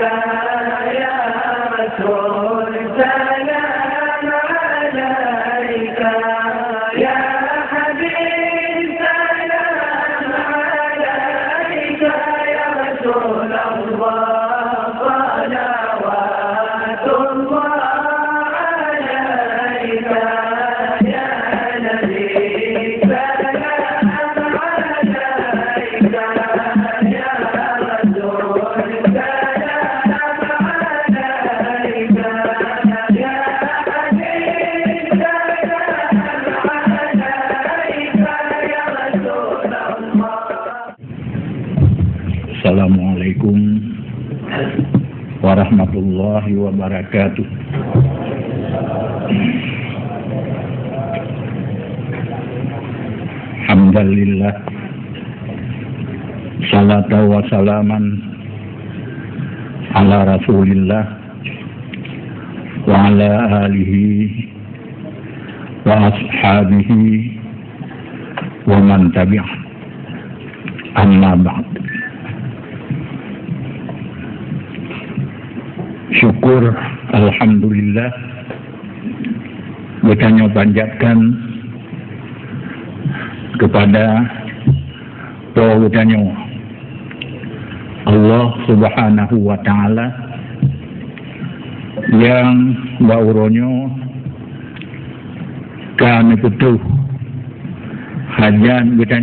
يا رسول سلام عليك يا حبيب سلام عليك يا رسول الله صلوات الله عليك يا نبي سلام عليك يا رسول Assalamualaikum warahmatullahi wabarakatuh. Alhamdulillah, salatu wa salaman ala rasulillah wa ala alihi wa ashabihi wa man tabi'ah, amma ba'd. Syukur alhamdulillah kita panjatkan kepada Tuhan Allah Subhanahu wa taala yang bauronyo kami butuh hajan kita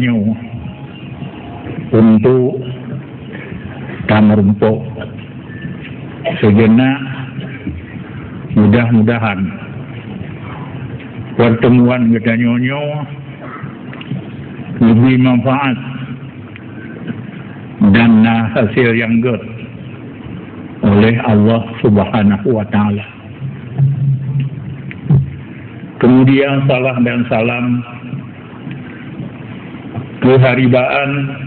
untuk tamerumpuk sejenak. Mudah-mudahan pertemuan kita nyonyo lebih manfaat dan hasil yang good oleh Allah Subhanahu wa taala. Kemudian salam dan salam keharibaan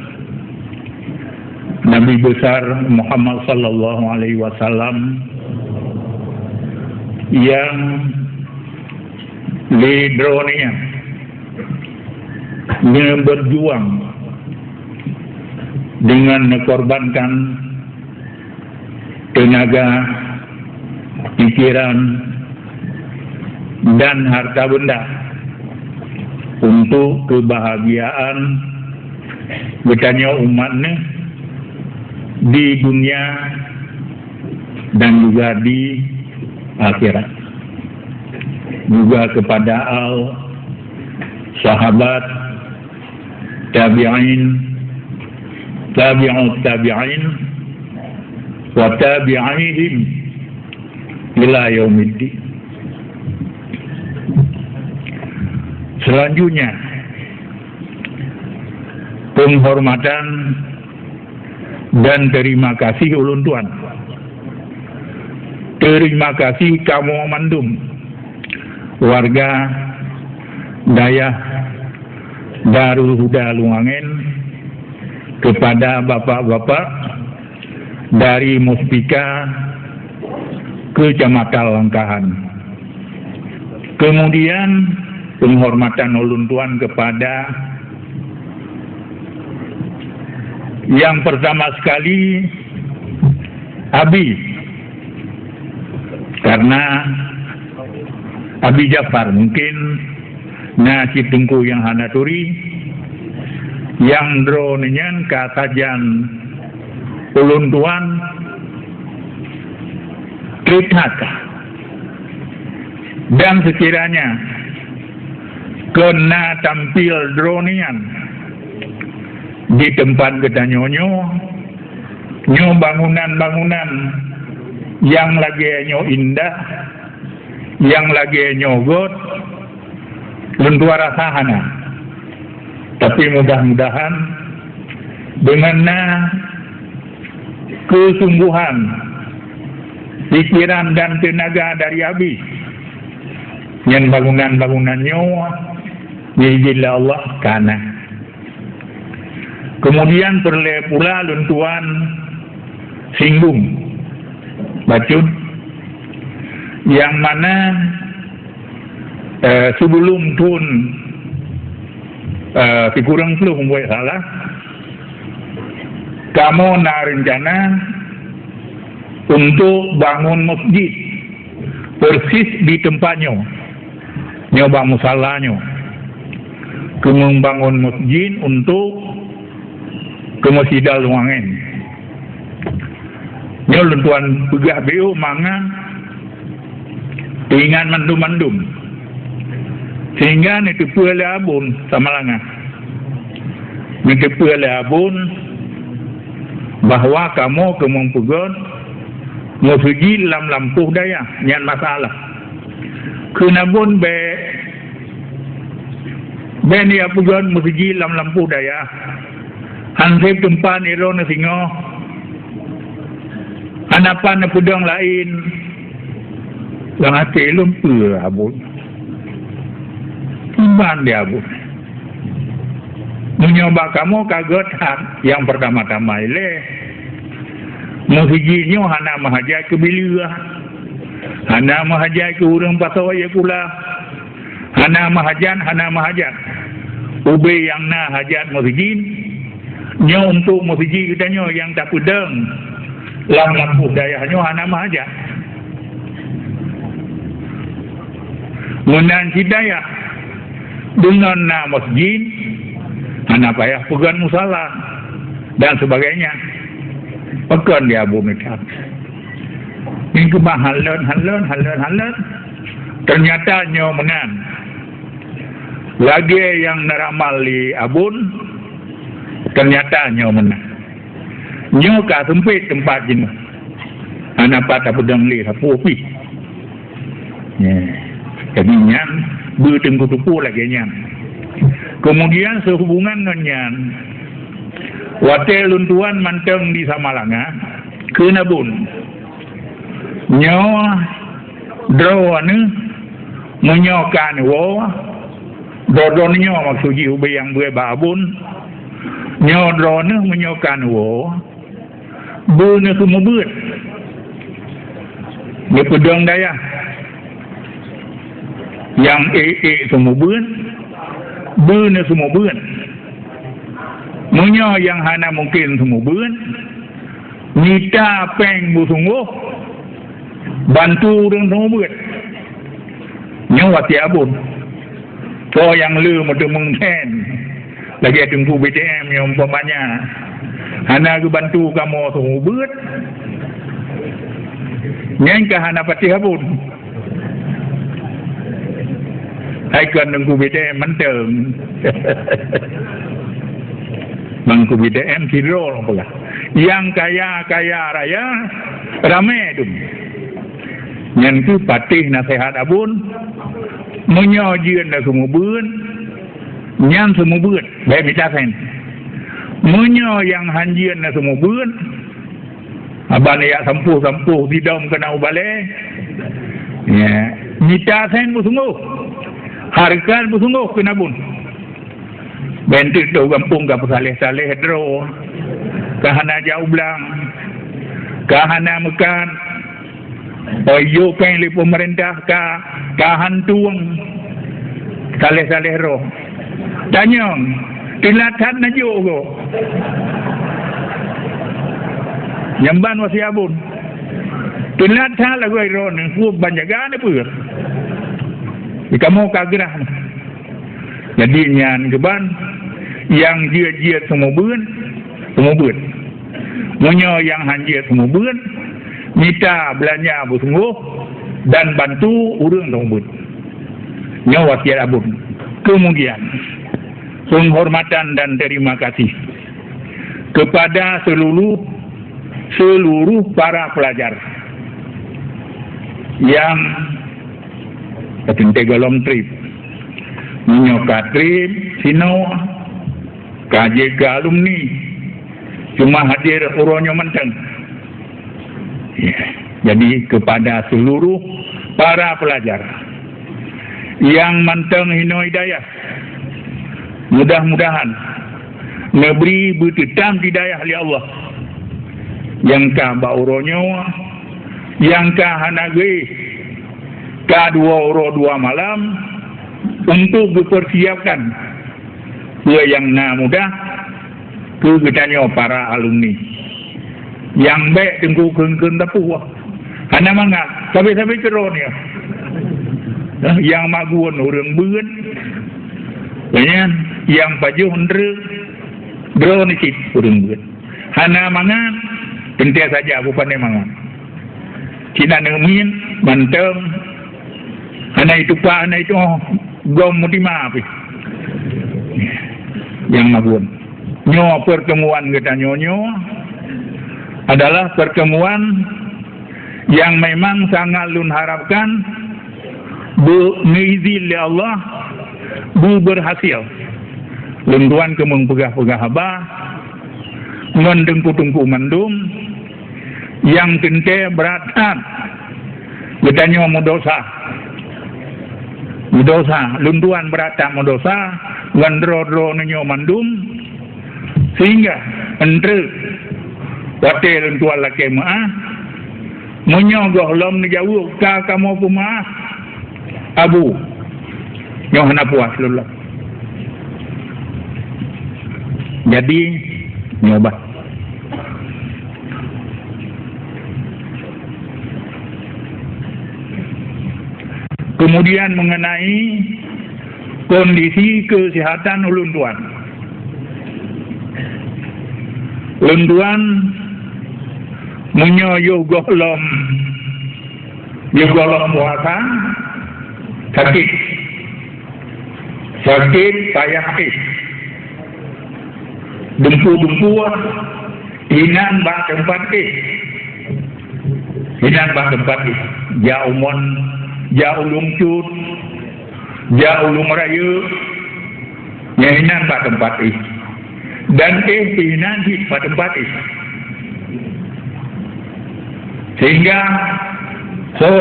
Nabi besar Muhammad sallallahu alaihi wasallam yang lidronya berjuang dengan mengorbankan tenaga, pikiran, dan harta benda untuk kebahagiaan betanya umatnya di dunia dan juga di akhirat. Juga kepada sahabat, tabi'in, tabi'ut tabi'in, wa tabi'ihim ila yaumiddin. Selanjutnya, penghormatan dan terima kasih ulun Tuhan. Terima kasih kamu mandum warga Dayah Darul Huda Luangen kepada bapak-bapak dari Muspika Kecamatan Langkahan. Kemudian penghormatan ulun Tuhan kepada yang pertama sekali Abi, karena Abi Jafar mungkin nasi tungku yang hanaturi yang dronenyan katajan ulun Tuhan tritaka, dan sekiranya kena tampil dronian di tempat kita nyo bangunan-bangunan yang lagi nyo indah, yang lagi nyogot lentua rasahana. Tapi mudah-mudahan dengan kesungguhan pikiran dan tenaga dari Abi yang bangunan-bangunannya biiznillah Allah kana. Kemudian perlu pula luntuan singgung bacun yang mana sebelum pun kurang flu membuat salah, kamu nak rencana untuk bangun masjid persis di tempatnya, nyoba musalahnya, membangun masjid untuk ke Masjidil Luangen. Nyo tuan pegak BU mangan ingat mandum-mandum sehingga nitipu oleh abun sama langa nitipu oleh abun bahwa kamu kemampuan musuji dalam lampuh daya nyan masalah kenabun be ni apugan musuji dalam lampuh daya hansip tempat iro na singo hanapan na pudang lain lang hati lumpur abun iman dia abun menyoba kamu kaget yang pertama-tama ile muhijinyo hana mahajai ke biliah hana mahajai ke urang pasawaya kula hana mahajan ube yang na hajat muhijin nyo untuk muhijin kita nyo yang tak pudang lam lampuh dayahnya hana mahajat munan hidayah dengan na masjid hana payah pegan musalah dan sebagainya pekan dia bumi tak ini kemah halan ternyata nyo mengan lagi yang neramal di abun ternyata nyo menang nyo ka sempit tempat jenuh anak patah pedang li sapu pi jadi nyan bertengku tupu lagi nyan kemudian sehubungan dengan nyan wate luntuan manteng di Samalanga kena bun nyo drawane menyokan wo dodonnya maksudnya ube yang gue babun nyo drone menyokan wo bune kumubut di pedang daya yang semubun bune semubun munyo yang hana mungkin semubun nita peng busungguh bantu dengan semubun nyo wati abun so yang lu mesti menghen lagi tunggu BTM yang umpamanya hana ku bantu kamu semubun nyen ka hana pati abun hai kan tunggu BTM menteng mangku BTM hidro pula yang kaya raya rame tu nyen ku patih nasihat abun menyojian na semubun nyan semubun baik minta sen menyo yang hanjian na semubun aban ya sampuh di dalam kena ubale ya minta sen busungguh harkan busungguh kena bun bentuk do kampung ka saleh dro kahana jauh belang kahana mekan oyo pen li pemerintah kahantuang saleh roh tanyong tilatan na jogo nyamban wasi abun tilatan lagu iro nang ku banjagan pur kamu kagerah jadi nyan geban yang dia semubun munyo yang hanjir semubun minta belanja busungguh dan bantu urang semubun nyawa wasiat abun. Kemudian penghormatan dan terima kasih kepada seluruh para pelajar yang ketintegalom trip menyokat trip sino KJK alumni cuma hadir uronyo menteng ya. Jadi kepada seluruh para pelajar yang menteng hino hidayah, mudah-mudahan neberi butitam hidayah li Allah yang ka bauronyo yang ka hanage ka dua malam untuk dipersiapkan yang mudah ke gedanyo para alumni Yang baik tengku keng tapu. Hana mangat. Sampai keron ya. Yang maguan orang beun. Yang baju hendra. Bro ni cip orang beun. Hana mangat. Tentia saja aku pandai mangat. Cina nemin. Manteng. Hana itu pak. Hana itu. Gom mutima api. Yang maguan. Nyo pertemuan kita nyo adalah pertemuan yang memang sangat lun harapkan mengizin oleh Allah berhasil. Lun tuan kemung pegah-pegah abah mendengku-dengku mendum yang kente beratkan kita nyo dosa lun tuan beratkan dosa ngandro-dro nyo mandum sehingga entre hotel tuan laki maah menyogoh lom ni jauh ka kamu pemaah abu nyoh hana puas lulak jadi nyoba kemudian mengenai kondisi kesehatan ulun tuan menyoyo golom puasa sakit payah dempu hinan bah tempat jaumon jaulung cut jaulung raya hinan bah tempat dan hinan di tempat sehingga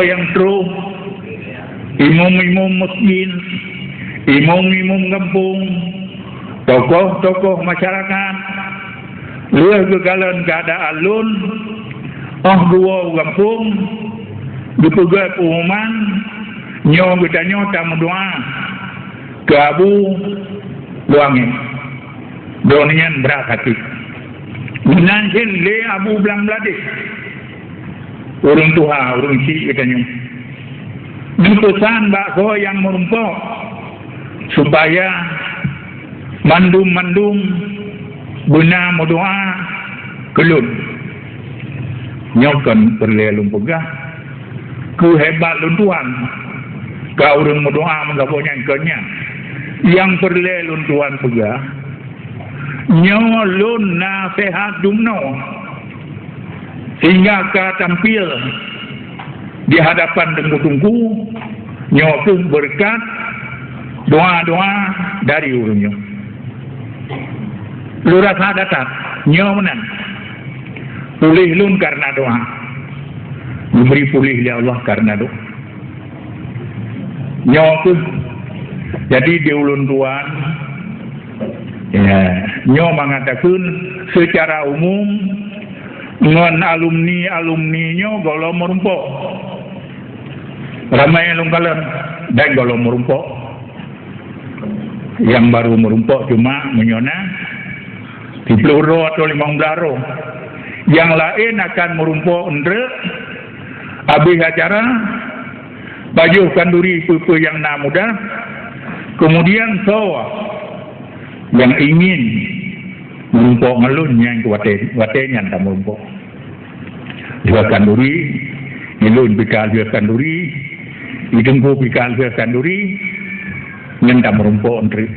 yang true imam-imam masjid, imam-imam kampung, tokoh-tokoh masyarakat luar kegalan keadaan lun dua kampung dipegai pengumuman nyo kita tamu doa ke abu luangin donian berakati menanjil le abu belang beladih urung tuha, urung si katanya. Pesan bakso yang merumpok supaya mandum guna doa kelun. Nyokan perlelum pegah. Ku hebat lun tuan. Kau urung doa menggabungnya kenya. Yang perlelum tuan pegah. Nyolun nasihat dumno. Sehingga ka tampil di hadapan tengku-tengku nyokung berkat doa-doa dari urungnya. Lu rasa datang nyomenan pulih lun karena doa, diberi pulih oleh Allah karena doa. Nyokung jadi di ulun tuan ya nyo mengatakan secara umum ngon alumni-alumninyo golong merumpok ramai lungkalan dan golong merumpok yang baru merumpok cuma menyona di peluru atau 15 yang lain akan merumpok endre habis acara baju kanduri pupu yang muda kemudian sawa yang ingin merumpok ngelun yang kuatnya tak merumpok dua kanduri ngelun pikal dua kanduri hidungku pikal dua kanduri yang tak merumpok entri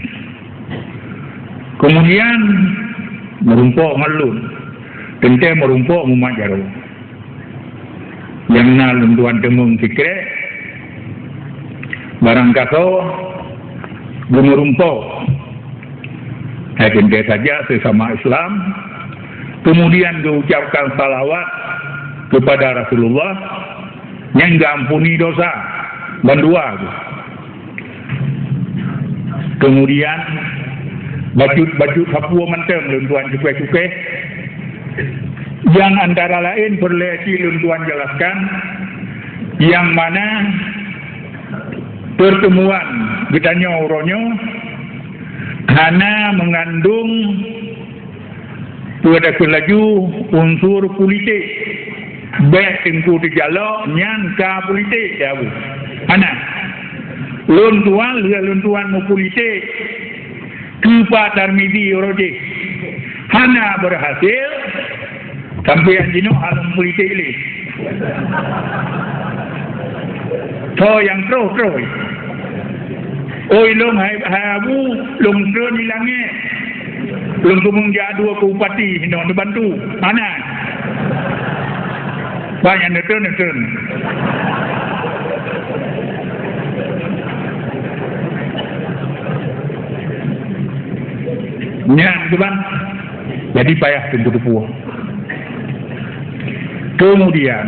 kemudian merumpok ngelun tente merumpok mumajaru yang nalun tuan temung sikre barang kaso merumpok tente saja sesama Islam kemudian diucapkan salawat kepada Rasulullah yang diampuni dosa dan dua kemudian baju Papua menteng luntuan cukai-cukai yang antara lain berlesi luntuan jelaskan yang mana pertemuan getanya uronyo hana mengandung pada kelaju unsur politik baik tengku terjalak nyan ka politik ya bu anak luntuan mu politik kupa tarmidi roje hana berhasil sampai anjino alam politik ini to yang terus oi long hai abu long terus hilangnya long tumung dia dua ke upati hindo bantu anak banyak neten nyan teman jadi payah tunggu kemudian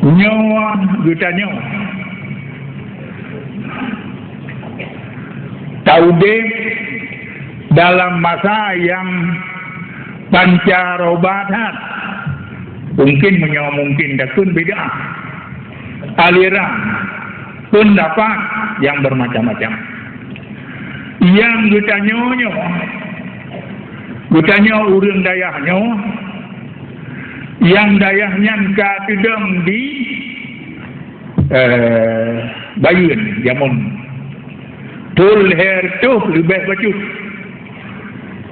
nyawa gutanya tahu deh dalam masa yang pancarobatan mungkin mungkin dakun beda aliran pendapat yang bermacam-macam yang gutanya urang dayahnya yang dayahnya katidang di Bayun Jamun tul her tuh lebih bacut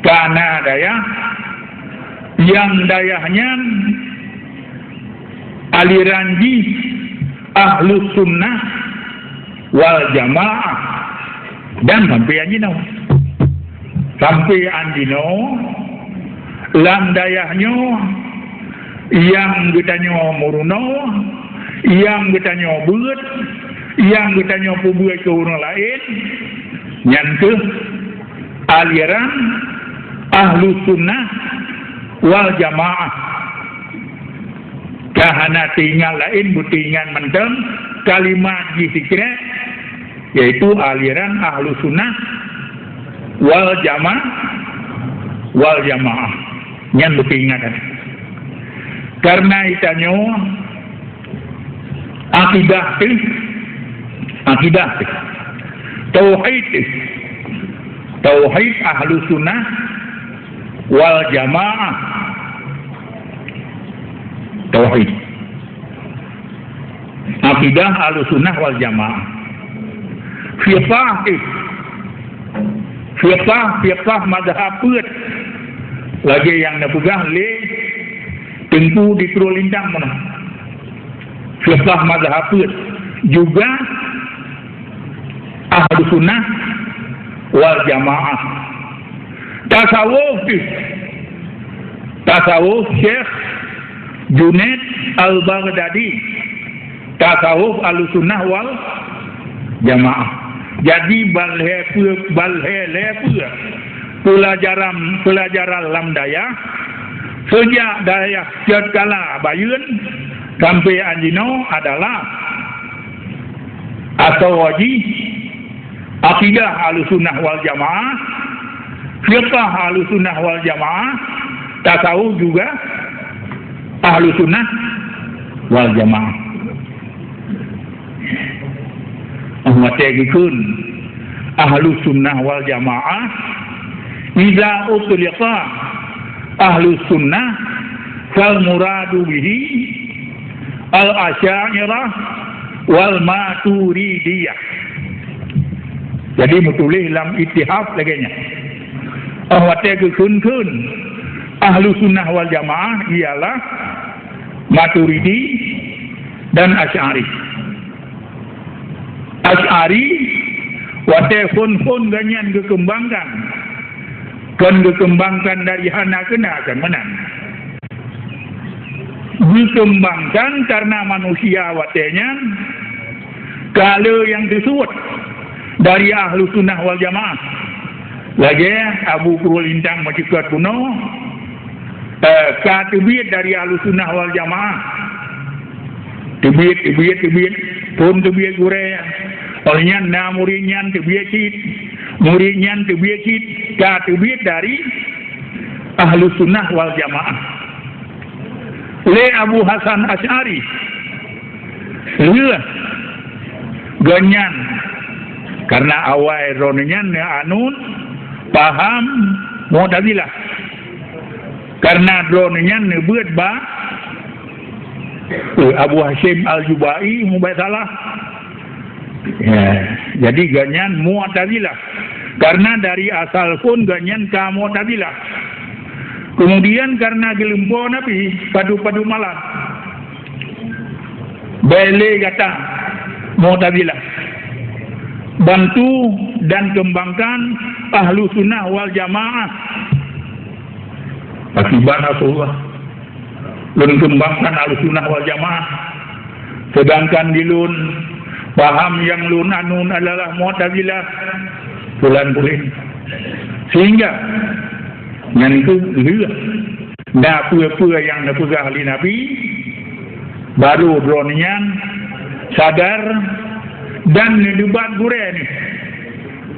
karena dayah yang dayahnya aliran di Ahlus Sunnah wal Jamaah dan sampai anjino lam dayahnya yang getanya muruno yang getanya buat yang getanya pubuat ke orang lain nyantuh aliran Ahlus Sunnah wal Jamaah kahana tinggal lain butingan menteng kalimat zikir yaitu aliran Ahlus Sunnah wal Jamaah nyan butingan karena itanya akidah tauhid Ahlus Sunnah wal Jamaah tauhid akidah Ahlus Sunnah wal Jamaah fiqah mazhab put lagi yang napugah le tengku di Kru Lintang mana fiqah mazhab put juga Ahlus Sunnah wal Jamaah tasawuf Syekh Junaid Al-Baghdadi tasawuf Ahlus Sunnah wal Jamaah jadi pelajaran lamdaya sejak daya setkala Bayun sampai anjino adalah atau wajib akidah Ahlus Sunnah wal Jamaah fiqah Ahlus Sunnah wal Jamaah tasawuf juga Ahlus Sunnah wal Jamaah ahwategikun Ahlus Sunnah wal Jamaah iza utliqa Ahlus Sunnah fal muradu bihi al asy'ariyah wal maturidiyah jadi mutulih dalam ittihad laganya ahwategikun Ahlus Sunnah wal Jamaah ialah Maturidi dan Asy'ari wate fun ganyan dikembangkan dari hana kena akan menang dikembangkan karena manusia watenya kalau yang disebut dari Ahlus Sunnah wal Jamaah lagi Abu Kru Lintang macikat kuno katibit dari Ahlus Sunnah wal Jamaah tibit pun tibit guraya olehnya na muridnya tibit katibit dari Ahlus Sunnah wal Jamaah le Abu Hasan Asy'ari ganyan karena awal ronnya anun paham Mu'tazilah. Karena dronenya nebeut ba Abu Hashim Al-Jubai mubah salah. Ya, jadi ganyan Mu'tazilah. Karena dari asal pun ganyan ka Mu'tazilah. Kemudian karena gelempo Nabi padu-padu malam. Bele kata Mu'tazilah. Bantu dan kembangkan ahlu sunnah wal jamaah. Akibat Rasulullah. Lun kembangkan ahlu sunnah wal jamaah. Sedangkan di lun paham yang lun anun adalah Mu'tazilah. Bulan-bulan. Sehingga yang itu lihat. Dah pura-pura yang napegah ahli Nabi. Baru dronian sadar dan debat gure ni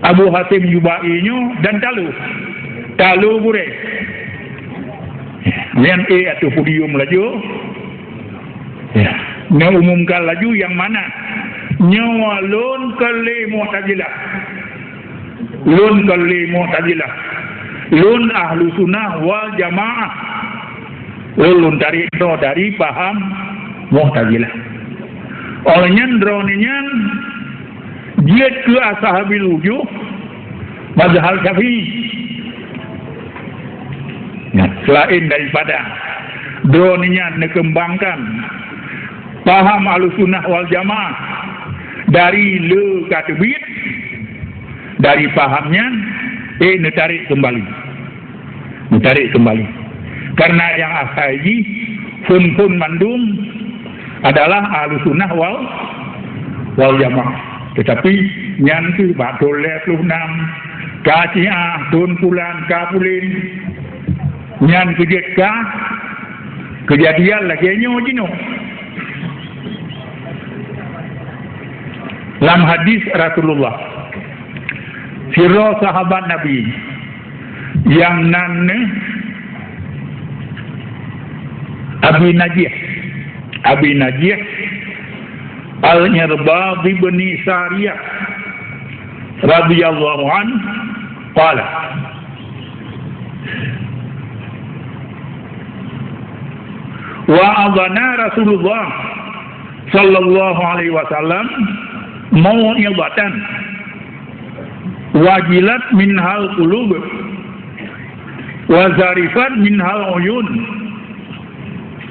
Abu Hatim Jubai-nyo dan talu gure yang atau podium laju ya umumkan laju yang mana nyawa lun kali Mu'tazilah lun ahlu sunnah wal jamaah lun dari paham Mu'tazilah. Olehnya droninya dia ke ashabil wujuh mazhab Syafi'i. Nah, selain daripada droninya dikembangkan paham Ahlussunnah wal Jamaah dari le katubit dari pahamnya ditarik kembali. Karena yang asaji fun mandum adalah Ahlussunnah wal Jamaah. Tetapi nyantu batole 26 kaciah tun pulan kapulin nyan kejadian lagi nyo jino. Dalam hadis Rasulullah siro sahabat Nabi yang nanne Abi Najih Al-Nyirbad bin Sariyah radhiyallahu anhu qala wa adana Rasulullah sallallahu alaihi wasallam mau'izatan wajilat minhal qulub wa zarifat minhal uyun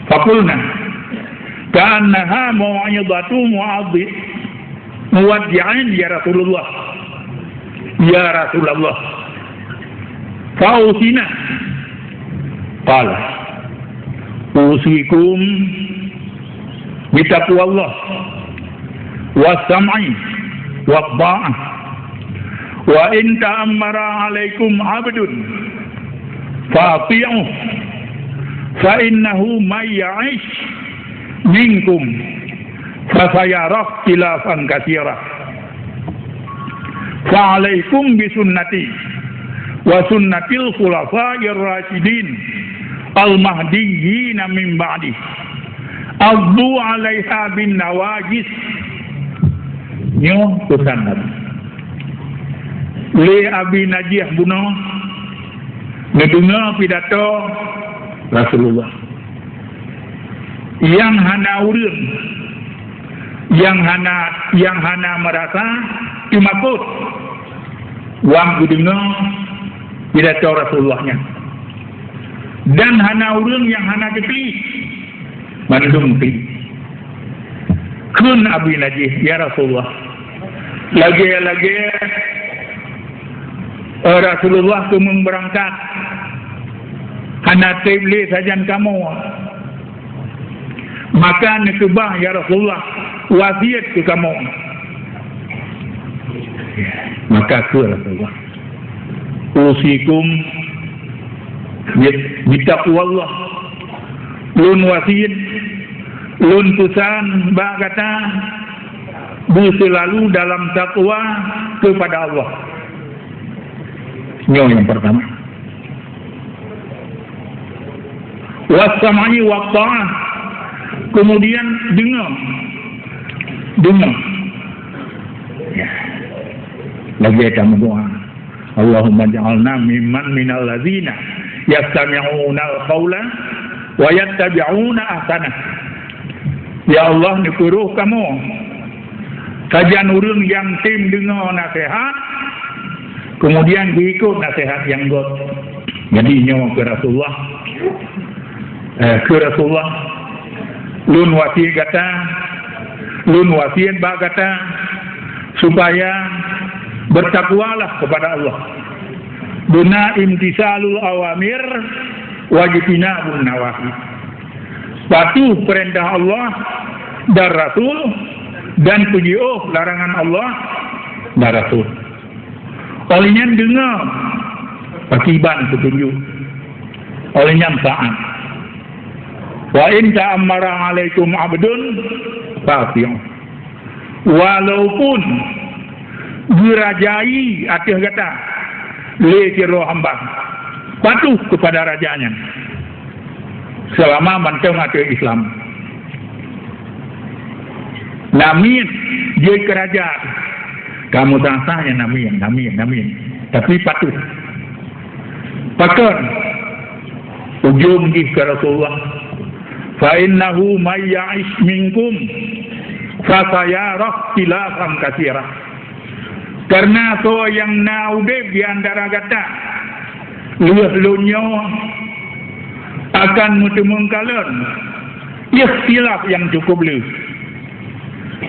faqulna ka'annaha mau'izatu muwaddi'in ya Rasulullah fa'usina qala usikum bitaqwallah was-sam'i wat-tha'ah wa in ta'ammara 'alaikum 'abdun fa'ati'uhu fa innahu may ya'ish minkum fasayara khilafan katsira fa 'alaikum bi sunnati wa sunnatil khulafa'ir rasyidin al-mahdiyyin min ba'di addu 'alaiha bin nawajis nyo pesan Nabi le Abi Najih buno ngedengar pidato Rasulullah yang hana urun yang hana merasa imakut wang kudengar pidato Rasulullahnya dan hana urun yang hana kekli mandung kekli kun Abi Najih ya Rasulullah lagi Rasulullah kemung berangkat hana tebli sajan kamu maka nekebah ya Rasulullah wasiat ke kamu maka ke Rasulullah usikum bitaqwallah lun wasiat lun pesan bak kata berselalu dalam takwa kepada Allah. Yang pertama was-sam'i wat-tha'ah kemudian dengar ya lagi ada doa Allahumma ja'alna mimman minal ladzina yastami'una al-qawla wa yattabi'una ahsanah. Ya Allah, nyukuruh kamu kajian urang yang tim dengar nasihat kemudian diikut nasihat yang got. Jadi nyawa ke Rasulullah lun wasiat kata lun wasiat ba kata supaya bertakwalah kepada Allah. Duna imtisalul awamir wajibinabun nawahi. Patuh perintah Allah dan Rasul dan penjauh larangan Allah dan Rasul. Olehnya dengar akibat petunjuk. Olehnya taat. Wa in ta'ammara alaikum abdun fa'ti'u. Walaupun dirajai atas kata lekiro hamba, patuh kepada rajanya selama manteng atas Islam. Namin dia kerajaan kamu tansahnya namin tapi patuh pakon ujung di ke Rasulullah fa innahu may ya'ish minkum fa sayara khilafan katsira. Karena so yang naudib di antara kata lunya akan mutemengkalan ikhtilaf yang cukup luas,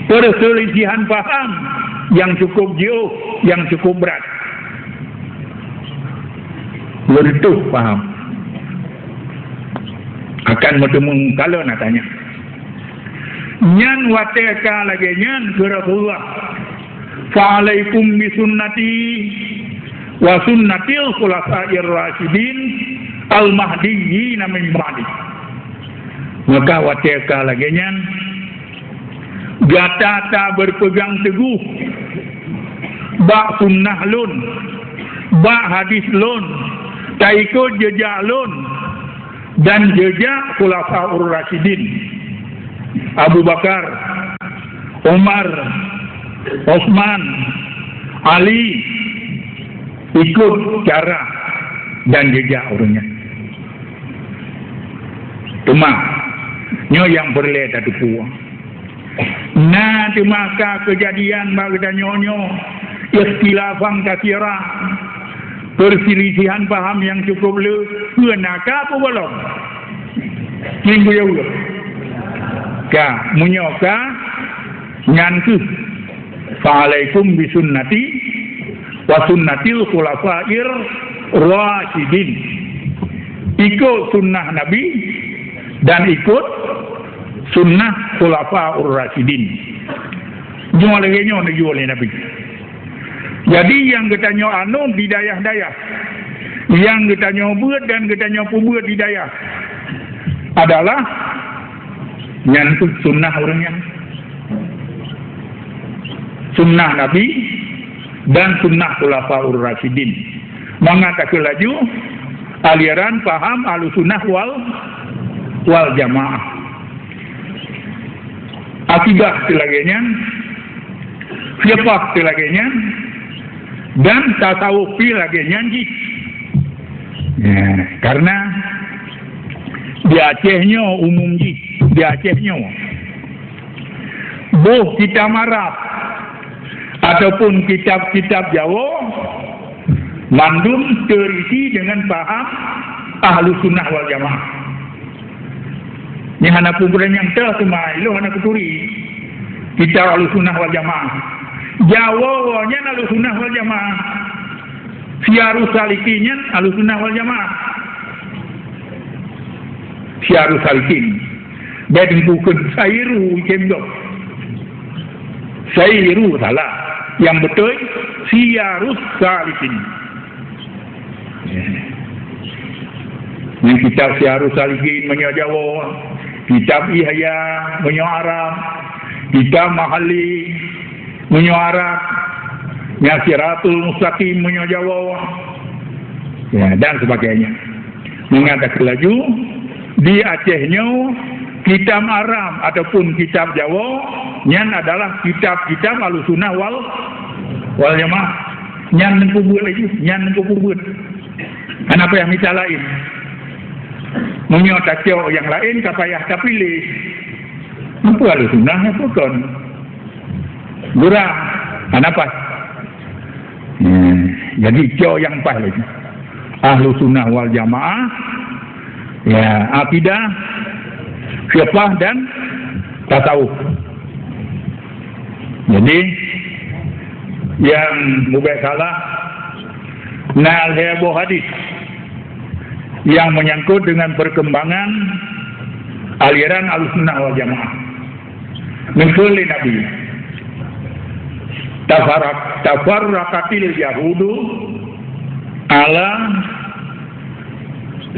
perselisihan paham yang cukup jauh, yang cukup berat. Bertuh paham akan mutemengkalan katanya. Nyan wateka lagi nyan ke Rasulullah. Fa'alaikum bisunnati wa sunnatil khulafa'ir rasyidin al-mahdiyyin min ba'di. Maka wateka lagi nyan gata tak berpegang teguh ba sunnah lun, ba hadis lun, tak ikut jejak lun dan jejak khulafa'ur rasyidin Abu Bakar, Umar, Osman, Ali, ikut cara dan jejak orangnya. Cuma nyo yang boleh tadi puang. Nah, maka kejadian bagda nyonyo ikhtilafan katsira, perselisihan paham yang cukup lu, kenaka apa belum? Minggu ya ulah. Ka munyoka nyanku fa'alaikum bisunnati wa sunnatil khulafa'ir rasyidin. Ikut sunnah Nabi dan ikut sunnah khulafa'ur rasyidin. Jual lagi nyo jual Nabi. Jadi yang kita nyo anu hidayah-dayah, yang kita nyo buat dan kita nyo buat hidayah adalah nyantuk sunnah orangnya, sunnah Nabi dan sunnah khulafa'ur rasyidin. Mengatakan laju aliran paham Ahlussunnah wal jamaah. Akidah selaganya, fiqh selaganya, dan tasawuf selaganya. Ya, karena di Acehnya umum di Acehnya boh kitab Arab ataupun kitab-kitab Jawa mandum terisi dengan paham Ahlussunnah wal jamaah. Ni hana kumpulan yang telah semua ilo hana kuturi kitab Ahlussunnah wal jamaah. Jawa nya Ahlussunnah wal jamaah. Syarus salikinnya Ahlussunnah wal jamaah. Syarus salikin. Bedeng bukan sairu cendok. Sairu salah. Yang betul Syarus salikin. Yang kitab Syarus salikin menyo Jawa, kitab Ihya menyo Arab, kitab Mahalli menyo Arab, Siratul Mustaqim menyo Jawa, ya, dan sebagainya. Mengatakan laju di Acehnya kitab Arab ataupun kitab Jawa yang adalah kitab-kitab Ahlussunnah wal jamaah Nyan kubut lagi, nyan kubut. Kenapa yang minta lain? Munyo takyo yang lain kapayah kapilih. Apa Ahlu Sunnah apa kon? Gurang. Kenapa? Jadi kyo yang pas lagi. Ahlu Sunnah wal Jamaah, ya akidah, fiqh dan tasawuf. Jadi yang mubah salah nal heboh hadis yang menyangkut dengan perkembangan aliran Ahlussunnah wal Jamaah. Mengkuli Nabi tafarraqatil yahudu ala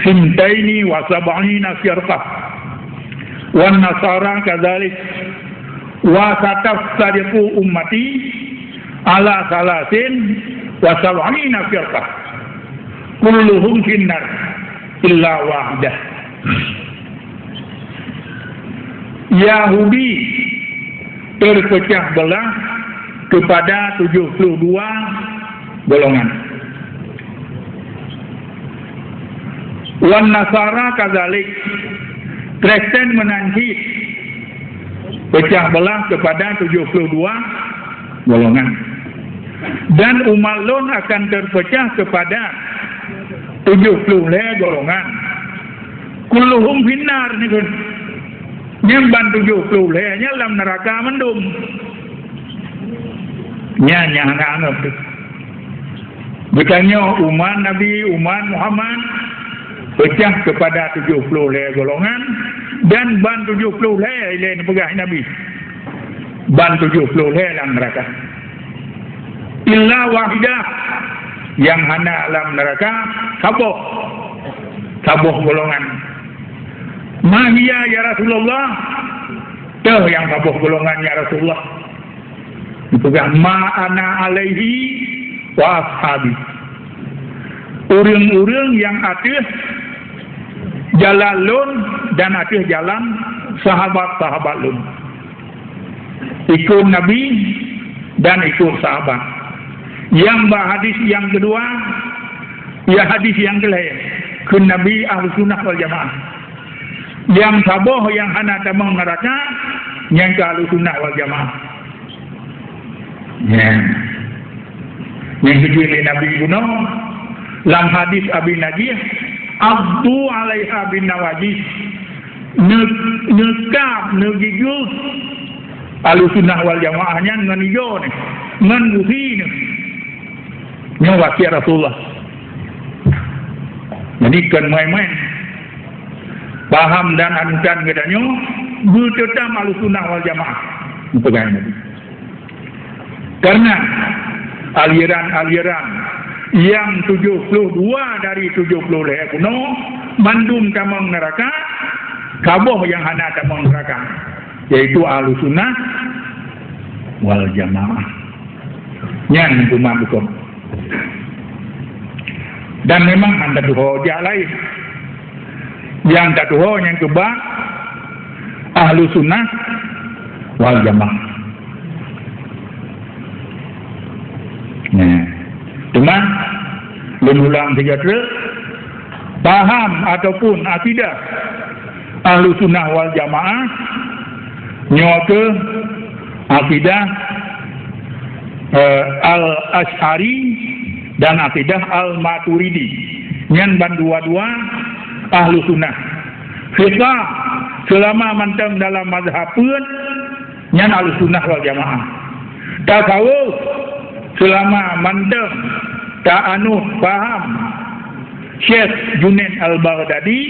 sintaini wa sab'ina firqah wan nasara kadzalik wa satafsariqu ummati ala salasin wa sab'ina firqah kulluhum finnar illa wahidah. Yahudi terpecah belah kepada 72 golongan. Wan Nasara kadzalik, Kristen menanti pecah belah kepada 72 golongan. Dan umat Lot akan terpecah kepada 70 golongan. Kulluhum finnar ni kan. Nyemban 70 nya dalam neraka mendung. Nya anggap tu. Bukannya umat Nabi, umat Muhammad pecah kepada 70 golongan dan ban 70 lain pegah Nabi. Ban 70 dalam neraka. Illa wahidah yang hana alam neraka saboh golongan. Mahia ya Rasulullah. Tuh yang saboh golongan ya Rasulullah. Dipegang ma'ana alaihi wa ashabi. Urang-urang yang atas jalan lun dan atas jalan sahabat-sahabat lun. Ikut Nabi dan ikut sahabat. Yang hadis yang kedua, ya hadis yang kelain. Ke Nabi Ahlussunnah wal Jamaah. Yang saboh yang hana tamang neraka, yang ke Ahlussunnah wal Jamaah. Ya. Yang kedua Nabi guna dalam hadis Abi Najih, abdu alaiha bin nawajis, nekap negigul Ahlussunnah wal Jamaahnya ngan ijo ni, ngan buhi ni. Nyawa kia Rasulullah. Jadi kan main-main paham dan anutan katanya bertetap Ahlussunnah wal Jamaah pegang Nabi. Karena aliran-aliran yang 72 dari 70 kuno mandum tamang neraka, kaboh yang hana tamang neraka, yaitu Ahlussunnah wal Jamaah. Nyan cuma bukan. Dan memang anda tuho dia lain. Yang tak tuho yang kebak Ahlussunnah wal Jamaah. Nah, cuma berulang 3 kali paham ataupun akidah Ahlussunnah wal Jamaah nyawa ke akidah Al-Asy'ari dan akidah Al-Maturidi. Nyan ban dua-dua Ahlussunnah. Fiqah selama mantang dalam mazhab pun nyan Ahlussunnah wal Jamaah. Tasawuf selama mantang tak anut paham Syekh Junaid Al-Baghdadi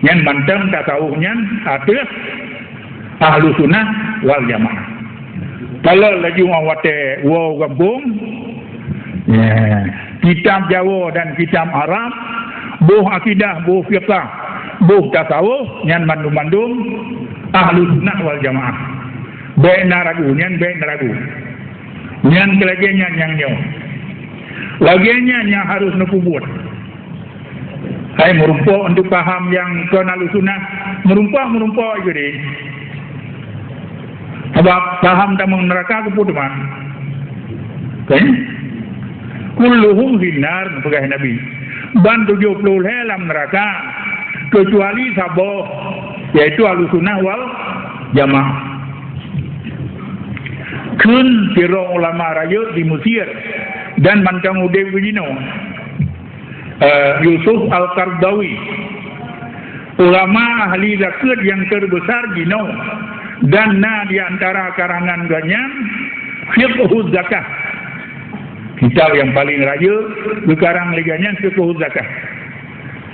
nyan mantang tasawuf nyan atas Ahlussunnah wal Jamaah. Kalau lagi wawate wow gabung, ya, kitab Jawa dan kitab Arab, buh akidah, buh fiqah, buh tasawuf, nyan mandum-mandum Ahlussunnah wal Jamaah. Baik naragu, nyan baik naragu. Nyan kelagiannya yang nyaw. Lagiannya yang harus nakubut. Hai merumpuk untuk paham yang kon Ahlussunnah, merumpuk jadi. Sebab paham tamang neraka ke putuman. Okay? kulluhum finnar pegang Nabi ban 70 dalam neraka kecuali saboh yaitu Ahlussunnah wal Jamaah. Kun pira ulama raya di Mesir dan mancang ude begino Yusuf Al-Qardawi, ulama ahli zakat yang terbesar Gino, dan di antara karangan ganyan Fiqhuz Zakah, kitab yang paling raya dikarang leganyan Fiqhuz Zakah.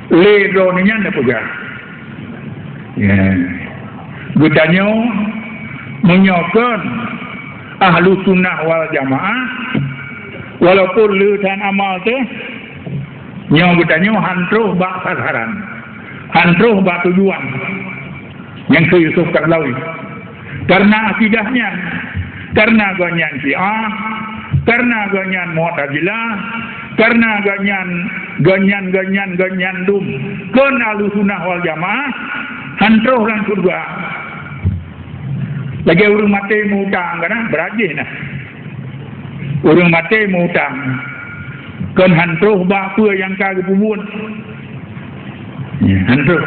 Ledoninya ndak pegang. Ya. Bertanya menyokon Ahlussunnah wal Jamaah walaupun leutan amal tu yang bertanya hantruh bak sasaran, hantruh bak tujuan yang ke Yusuf Qardawi karena akidahnya, karena ganyan Syiah, karena ganyan Mu'tazilah, karena ganyan dum kan Ahlussunnah wal Jamaah hantruh lan surga. Lagi urang mati mutang kan berajih nah. Urang mati mutang kan hantruh ba apa yang ka pubun. Ya, hantruh.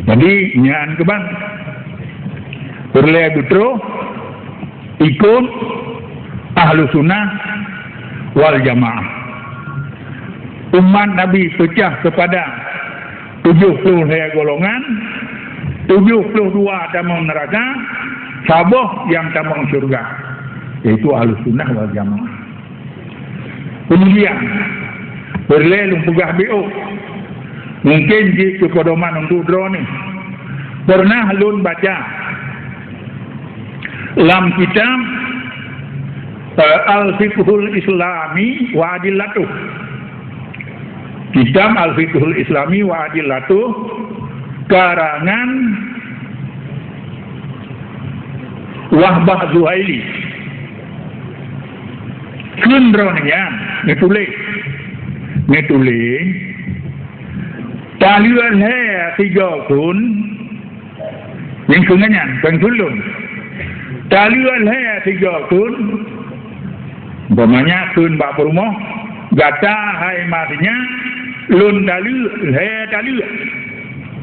Jadi nyan ke bang. Perle butro ikut Ahlussunnah wal Jamaah. Umat Nabi pecah kepada 70 golongan, 72 tamang neraka, saboh yang tamang surga, yaitu Ahlussunnah wal Jamaah. Kemudian berlelung pegah BO, mungkin di kepedoman untuk drone pernah lun baca lam kitab Al-Fiqhul Islami wa Adillatuh, kitab Al-Fiqhul Islami wa Adillatuh karangan Wahbah Zuhaili. Kendroninya ngetulis talian he 3 kun yang kunganyan pengsulun talian he 3 kun umpamanya kun bak rumah gata hai masinya lun tali he tali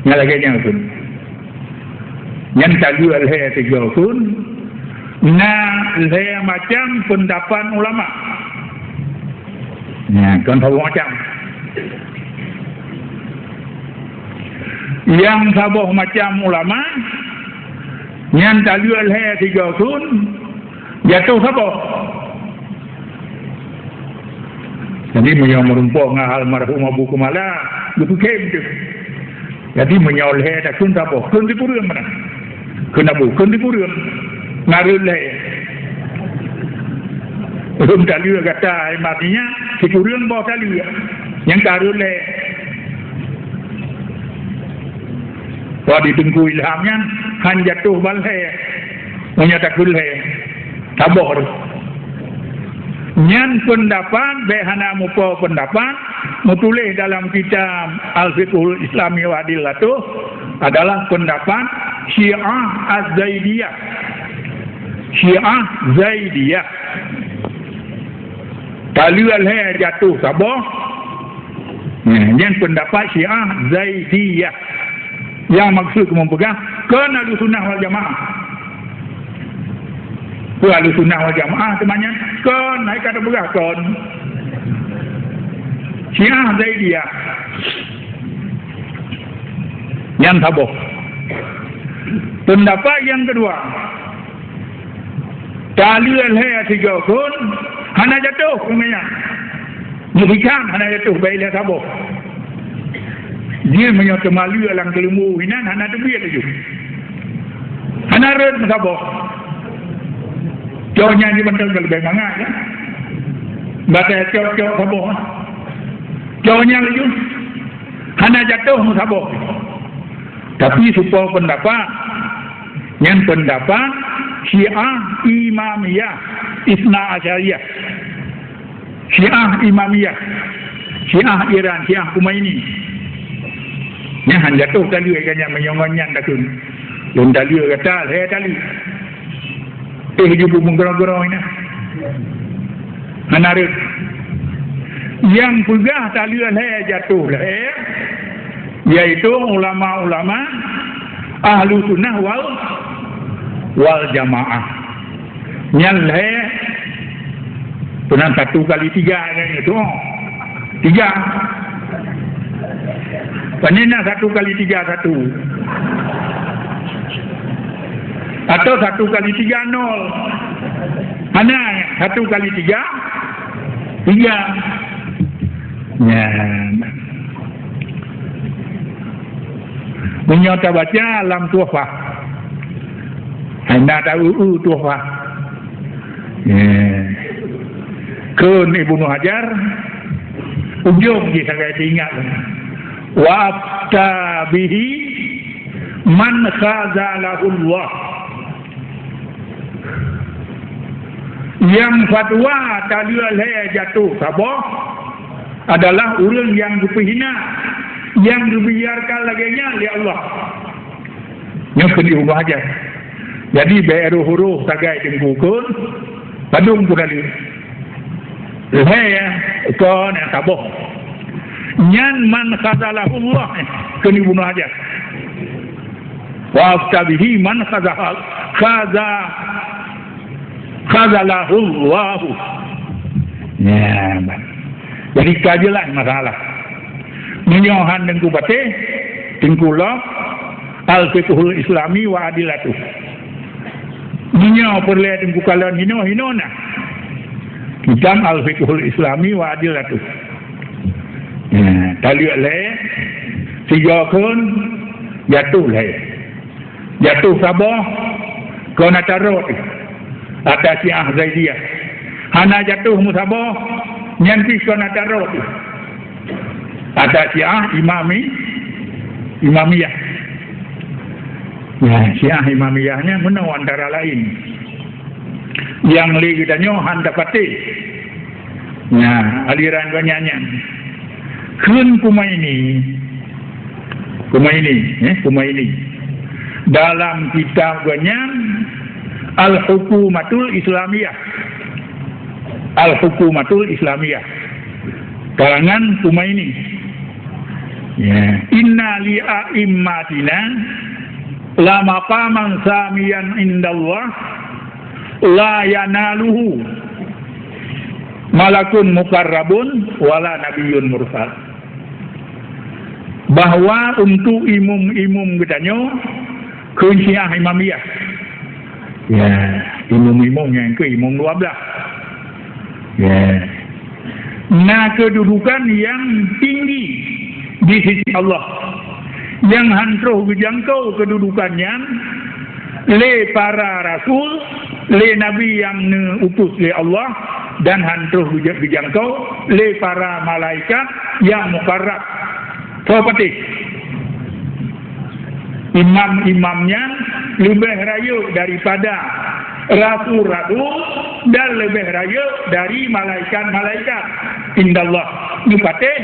nyalaganya kun yang talian he 3 kun le macam pendapat ulama. Ya, kan tahu macam. Yang saboh macam ulama, yang talual hai 3 kun, jatuh saboh. Jadi menyau merumpok dengan almarhum Abu Kumala, itu kem tu. Jadi menyau hai tak kun saboh, kun di purun mana? Kun Abu, kun di purun. Narul hai. Belum tali kata matinya sekurang bawa tali yang karul hai. Kalau ditunggu ilhamnya han jatuh bal hai. Menyatakul hai. Tabor. Nyan pendapat behana mupo pendapat mutulih dalam kitab Al-Fiqhul Islami wa Adillatuh adalah pendapat Syiah Az-Zaidiyah. Syiah Zaidiyah. Talual hai jatuh saboh. Yang pendapat Syiah Zaidiyah. Yang maksud mempegang kan Ahlussunnah wal Jamaah. Ahlussunnah wal Jamaah temannya kan naik kata begah kan. Syiah Zaidiyah. Yang saboh. Pendapat yang kedua. Talual hai 3 kun hana jatuh kumanya. Muhikam hana jatuh baiklah saboh. Dia menyata malu alang kelembu hinan hana tebiat tu. Hana red saboh. Jauhnya di bentuk lebih mangat ya. Batai cok saboh. Jauhnya lagi. Hana jatuh saboh. Tapi supaya pendapat yang pendapat Syiah Imamiyah Isna Asyariyah, Syiah Imamiyah, Syiah Iran, Syiah Khomeini. Yang han jatuh tali kanya menyongonyan takun. Lun tali kata saya tali. Hidup menggerong-gerong ini. Hanarut. Yang pegah tali leher jatuh leher, yaitu ulama-ulama ahlu sunnah wal jamaah. Yang leher pernah 1 kali 3 kan itu. 3. Panina 1 kali 3 1. Atau 1 kali 3 0. Mana 1 kali 3? 3. Ya. Menyata baca alam tuhfah. Anda tahu tuhfah. Ya. Kun Ibnu Hajar ujung kita kayak ingat. Wa bihi man khazalahullah. Yang fatwa tali leher jatuh sabah adalah orang yang dipihina, yang dibiarkan laginya oleh Allah. Yang kedua aja. Jadi baru huruf tagai dengkukun, padung pun ada. Leher kon sabah. Nyan man khazalahullah kini bunuh aja. Wa aftabihi man khazalahullah. Ya, jadi kajilah masalah. Menyohan dengku batih, dengku lok, al-fiqhul islami wa adilatuh. Menyoh perleh dengku kalian hino-hinona. Kitab al-fiqhul islami wa adilatuh. Taliuk leh, 3 kun, jatuh leh. Jatuh sabah, kau nak taruh atas Syiah Zaidiyah. Hana jatuh musabah, nyanti kau nak taruh atas Syiah Imamiyah. Ya, Syiah Imamiyahnya mana antara lain. Yang lagi tanya handa patih. Ya, aliran banyaknya. Kun Kumaini. Dalam kitabnya Al-Hukumatul Islamiyah. Karangan Kumaini. Ya. Inna li'a'immatina la maqaman samiyan indallah la yanaluhu malakun mukarrabun wala nabiyyun mursal. Bahwa untuk imum-imum katanya Syiah Imamiyah. Ya, imum-imum yang ke imum 12. Ya. Nah, kedudukan yang tinggi di sisi Allah. Yang hantruh dijangkau kedudukannya le para rasul, le nabi yang diutus oleh Allah, dan hantruh dijangkau le para malaikat yang mukarrab. Seperti imam-imamnya lebih raya daripada rasul-rasul dan lebih raya dari malaikat-malaikat. Indallah. Ini patih.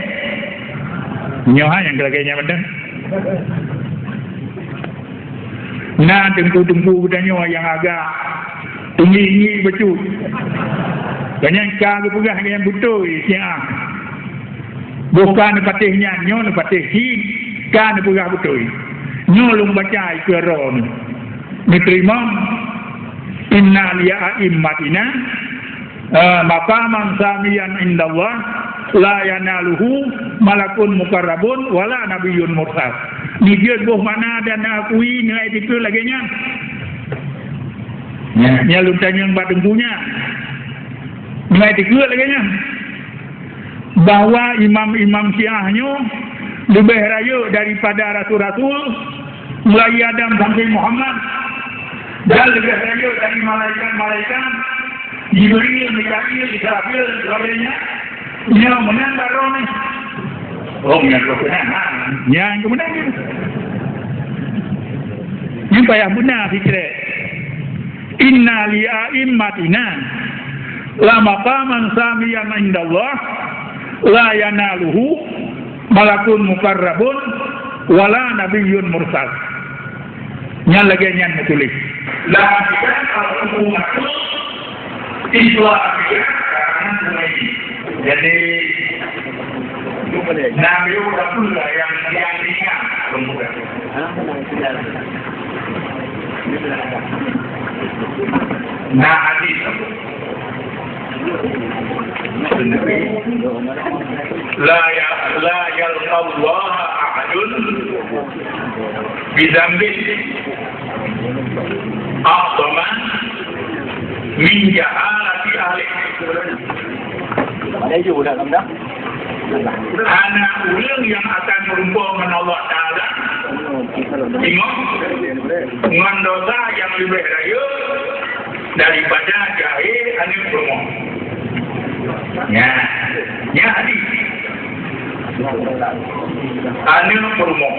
Nyoha yang kelagainya benar. Nah, tengku-tengku katanya yang agak tinggi betul. Banyak kali pegah yang betul Syiah. Bukan patihnya nyo patih hin kan pegah betul. Nyo lung baca ikrar ni terima inna li'a'immatina maqaman samiyan indallah la yanaluhu malakun mukarrabun wala nabiyyun mursal. Ni dia boh mana dan akui nilai itu laginya. Ya, lu tanya badengkunya. Nilai itu laginya. Bahwa imam-imam Syiahnya lebih raya daripada rasul-rasul mulai Adam sampai Muhammad, dan lebih raya dari malaikat-malaikat Jibril, Mikail, Israfil, sebagainya. Yang menang baru ni. Oh, yang kemudian. Yang kemudian. Yang payah benar fikir. Inna li'a'immatina la maqaman samiyan indallah la yanaluhu malakun mukarrabun wala nabiyyun mursal. Yang lagi yang tulis. La kita al-hukumatul Islamiyah karena Jadi Nabi udah pula yang ringan kemudian. Nah hadis la yalqallaha ahadun bidzambin a'zama min jahalati ahli. Ada juga dalam dah. Anak orang yang akan berjumpa dengan Allah Ta'ala tengok dengan dosa yang lebih raya daripada jahil anak berumah. Ya hadis anak berumah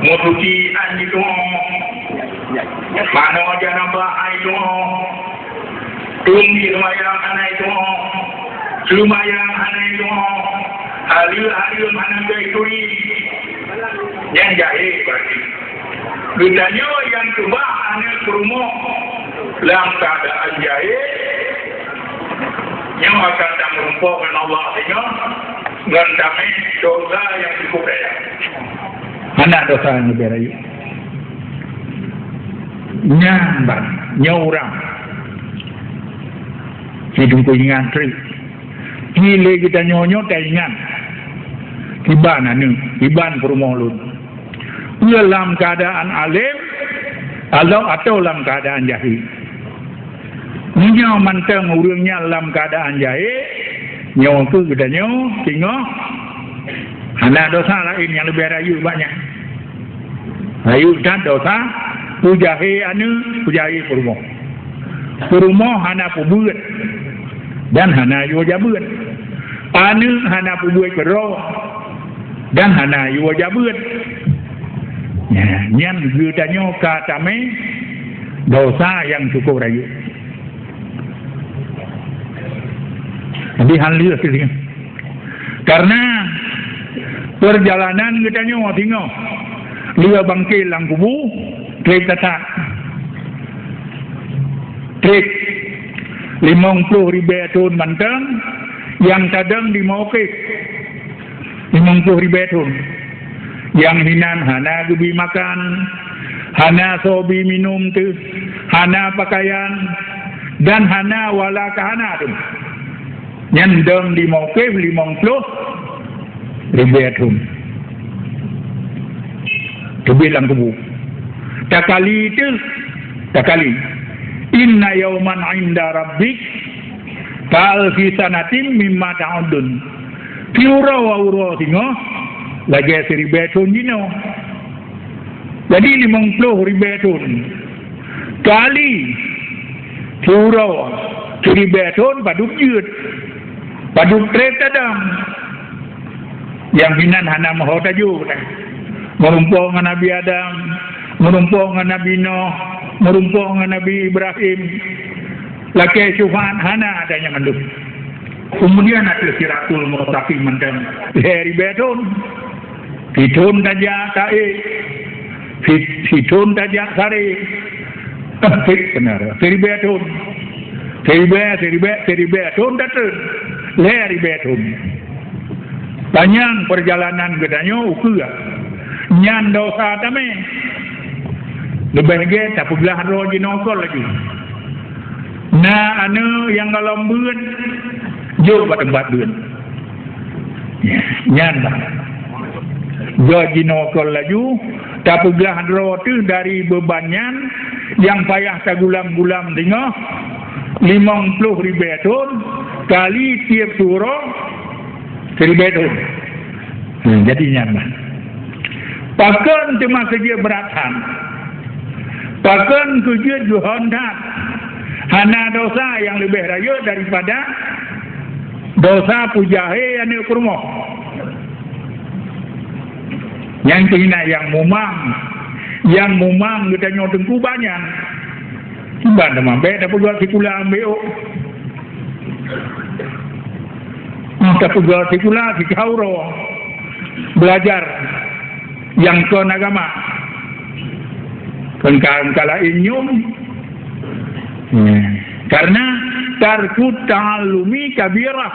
mutuci anjing itu mana aja nampak itu tinggi lumayan anak itu lumayan anak itu halil mana itu yang jahil berarti bedanya yang coba anak berumah dalam keadaan jahil yang akan tak merumpah dengan Allah dengan damai dosa yang cukup raya. Mana dosa yang lebih raya? Nyamban, nyaurang. Hidup ku ingat tri. Gile kita nyonyo tak ingat. Iban anu, iban perumah lun. Dalam keadaan alim, atau dalam keadaan jahil. Nyawa manteng urangnya dalam keadaan jahil, nyawa ku kita nyawa, tengok. Ada dosa lain yang lebih rayu banyak. Rayu dan dosa, pujahi anu, pujahi perumah. Perumah hana pubuat dan hana yuwa jabuat. Anu hana pubuat berroh dan hana yuwa jabuat. Nyan kita nyawa katame dosa yang cukup rayu. Jadi hal lihat sini. Karena perjalanan kita nyawa tinggal lihat bangkil lang kubu trek tata trek 50 ribu ton mantang yang kadang di Maukif 50 ribu ton yang hinan hana gubi makan hana sobi minum tu hana pakaian dan hana wala kahana tu nyandang di Maukif 50 ribu ton kebilang kubu tak kali inna yawman inda rabbik ka'alfi sanatin mimma ta'udun kiura wa ura tingo lagi 1,000 ton dino jadi 50 ribu ton kali kiura 1,000 ton paduk jut paduk trek tadam yang hinan hana mahu tajuk merumpah dengan Nabi Adam, merumpah dengan Nabi Nuh, merumpah dengan Nabi Ibrahim. Laki syufan hana adanya manduk. Kemudian ada siratul mustaqim mendang dari beton. Hitun tajak ta'i. Hitun tajak sari. Benar. Dari beton. Dari beton datang. Dari beton. Panjang perjalanan gedanya ukuran. Nyan dosa tame lebih ge tak belah roh jinokol lagi na anu yang dalam beun jo kat tempat beun nyan bah jo jinokol laju tak belah roh tu dari bebannya yang payah tagulam-gulam tengah 50 ribu ton kali tiap surah 1,000 ton jadi nyan bah. Pakan cuma kerja beratan. Pakan kerja juhandat. Hana dosa yang lebih raya daripada dosa pujahe yang kurma. Yang tina yang mumang kita nyoteng kubanyan. Iban demam be dapat jual sikula ambil. Dapat jual sikula sikauro. Belajar yang kon agama kala inyum karena tarku ta'allumi kabirah.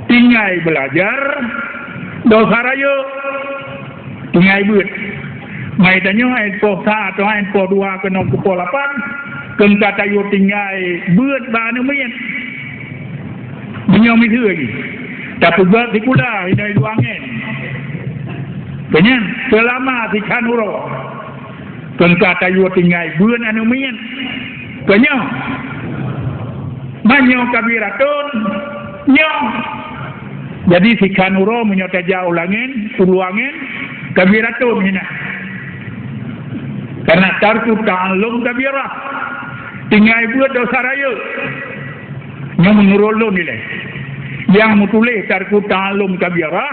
Tinggal belajar dosa raya. Tinggal buat. Mai tanya ayat posa atau ayat po 2 ke 6 ke po 8. Keng kata yo tinggal buat ba anu mien. Menyo mi thưa lagi. Tapi buat dikula hidai duangen. Kenyan selama sikhan uro. Keng kata yo tinggal buat anu mien. Kenyo. Manyo kabiratun nyo. Jadi sikhan uro menyotaja ulangin, uluangin kabiratun hina. Karena tarku ta'allum kabirah. Tinggal buat dosa raya. Yang menurulun nilai. Yang mutulis tarku ta'allum kabirah.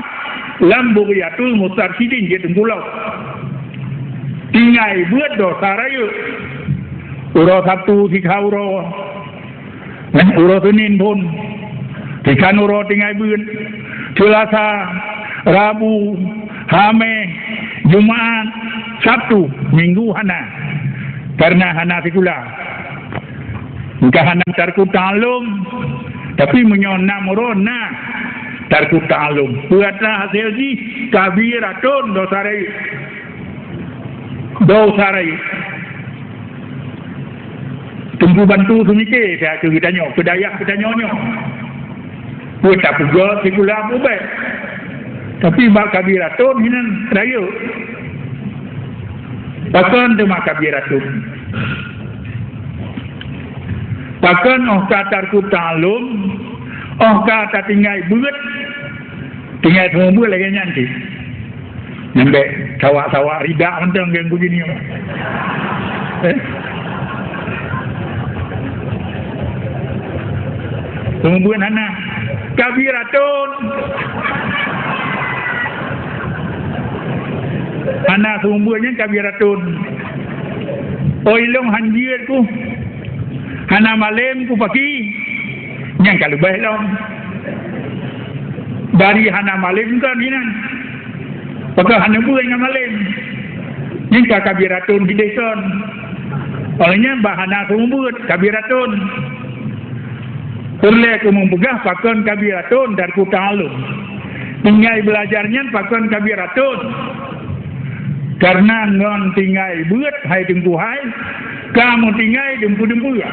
Lam bughiyatul mustarsidin. Dia tenggulau. Tinggal buat dosa raya. Uro Sabtu sikha uro. Uro Senin pun. Sikha uro tinggal buat. Selasa, Rabu, Hameh, Jumaat, Sabtu, Minggu hana. Karena hana sikula. Bukan hana tarku ta'allum. Tapi menyona murona tarku ta'allum. Buatlah hasil di kabiratun dosa raya. Dosa raya. Tunggu bantu sumike saya kita nyok. Kedayak kita nyonyok. Buat tak juga sikula bubat. Tapi mak kabiratun hinan raya. Bahkan demak kabiratun. Bahkan tarku ta'allum. Kata tinggal buat. Tinggal semua buat lagi nyanti. Nyampe sawak-sawak ridak mentang yang begini. Semua buat anak. Kabiratun. Anak sumbuhnya kabiratun. Oilong hanjir ku. Hana malam ku pagi. Yang kalau baik long. Dari hana malam kan ini. Pakai hana buah yang malam. Yang kabiratun di desa. Olehnya bahana sumbuh kabiratun. Terlek membegah pakon kabiratun dari ta'allum. Tinggal belajarnya pakon kabiratun. Karena ngon tinggal buat hai tengku hai. Kamu tinggal dempu-dempu ya.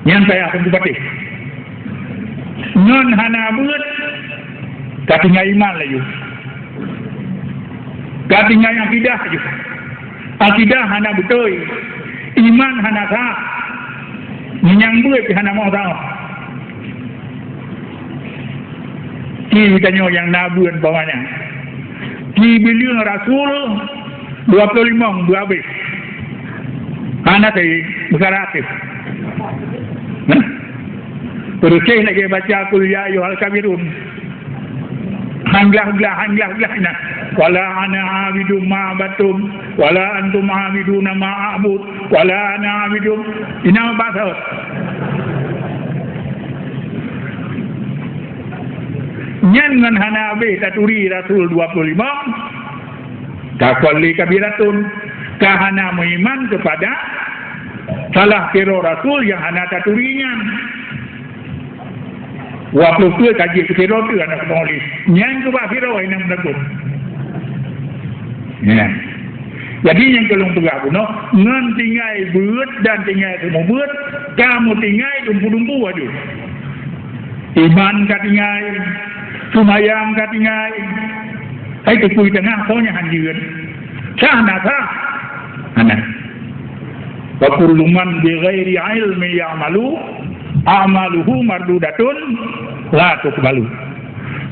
Yang saya tengku patih. Non hana buat. Katinggal iman lagi. Katinggal akidah juga. Akidah hana betul. Iman hana sah. Menyang buat hana mau tahu. Kita yang nabuan bawahnya. Di bilion Rasul 25 dua habis. Anak saya berkaratif. Terus saya lagi baca kuliah Yuhal Kabirun. Hanglah nah. Wala ana abidu ma'abatum. Wala antum abiduna ma'abud. Wala ana abidum. Ini apa bahasa? Nyan ngan hana abe taturi Rasul 25 takoli kabiratun kahana mengiman kepada salah kiro Rasul yang hana taturinya 22 kaji kiro tu anak penulis nyan kebak kiro ini menakut ya. Jadi yang kelung tegak kuno ngan tinggal buat dan tinggal semua buat kamu tinggal dumpu-dumpu wajib iman katinggal sumayang katinggal. Hai tekui tengah soalnya hanjir. Sah nak sah. Anak. Wa kullu man bi ghairi ilmi ya'malu amaluhu mardudatun la tuqbalu.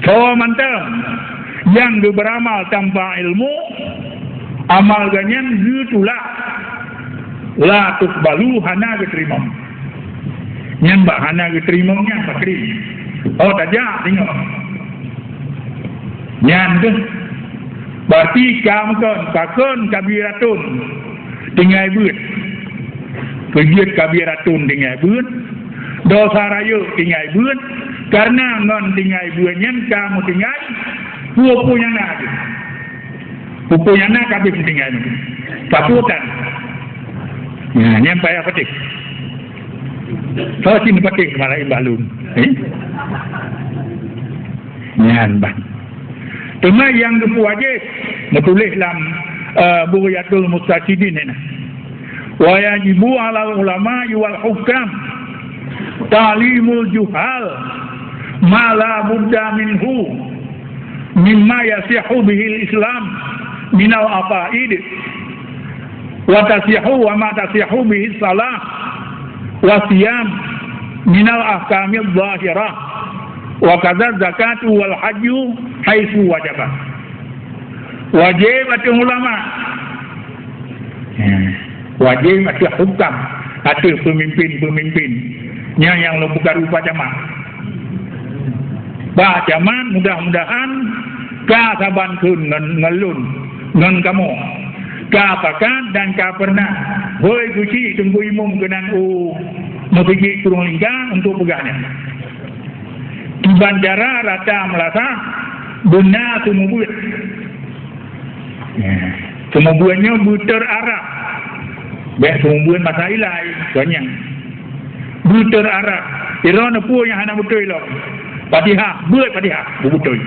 So mantap. Yang beramal tanpa ilmu amal ganyan gitulah la tuqbalu hana diterima. Yang mbak hana diterima nya pakri. Oh tajak tengok. Yang tu berarti kamu kan kabiratun tinggal buat kegiat kabiratun tinggal buat dosa raya tinggal buat karena non tinggal buatnya kamu tinggal punya nak punya nak habis tinggal takutan ya nyampai apa tik So sini pakai malah imbalun. Nyan bang. Cuma yang wajib menulis dalam Bugyatul Mustaqidin ini. Wa yajibu 'alal ulama wal hukam ta'limul juhal ma la budda minhu mimma yasihu bihi al-islam min al-aqaid wa tasihu wa ma tasihu bihi salah wa siyam min al-ahkamil zahirah wa kadza zakatu wal hajju haitsu wajaba. Wajib bagi ulama, wajib bagi hukam, ada pemimpin-pemimpinnya yang bukan rupa jamaah. Bah zaman mudah-mudahan ka saban kun ngelun ngon kamu ka pakan dan ka pernah hoi guci tunggu imum kenan mau pergi turun lingkang untuk pegahnya di bandara rata melasa benar semua semuanya buter Arab baik semua masa ilai banyak buter Arab Iran pun yang anak betul lo Fatihah, buat Fatihah, betul.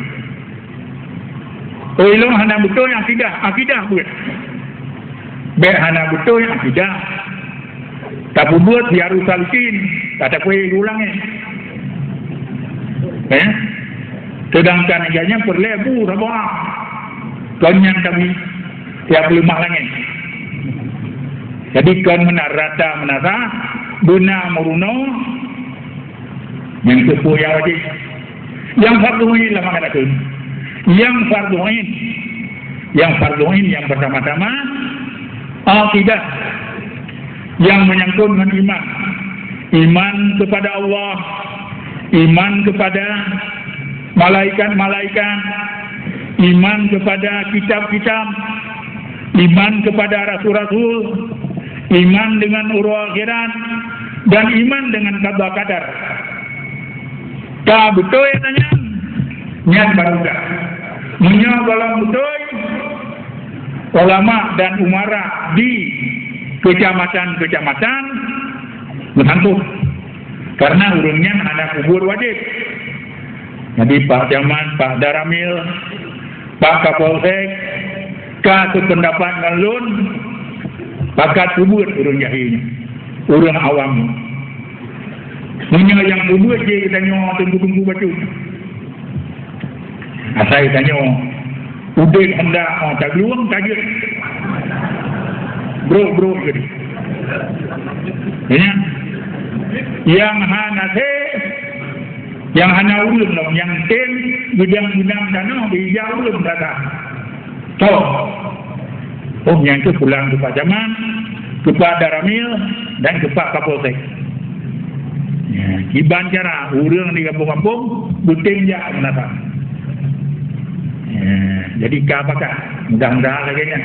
Oh, ilmu hana betul yang akidah buat. Baik hana betul yang akidah. Tak buat biar usalikin, tak ada kue ulangnya. Sedangkan agaknya perlebu, rabah. Konyan kami tiap lemah langit. Jadi kon menarata benar meruno yang kepo yang wajib. Yang fardu ain lah mengatakan. Yang fardu ain yang pertama-tama akidah yang menyangkut dengan iman. Iman kepada Allah, iman kepada malaikat-malaikat, iman kepada kitab-kitab, iman kepada rasul-rasul, iman dengan urul akhirat, dan iman dengan qada qadar. Tak betul ya tanya, nyat baru dah. Menyawalah betul, ulama dan umara di kecamatan berhantu. Karena urungnya ada kubur wajib. Jadi Pak Jaman, Pak Daramil, Pak Kapolsek, ka sependapat ngalun, bakat kubur urung jahilnya, urung awam. Punya yang kubur je tanya tunggu baju. Asal tanya udah hendak tak luang kaget. Bro gitu. Ya. Yang hana ulun loh, yang ten bidang tanah bijak ulun kata. Yang itu pulang ke Pak Jaman, ke Pak Daramil dan ke Pak Kapolsek. Iban cara urang di kampung-kampung buting ya menata. Jadi kapakah mudah-mudahan lagi kan.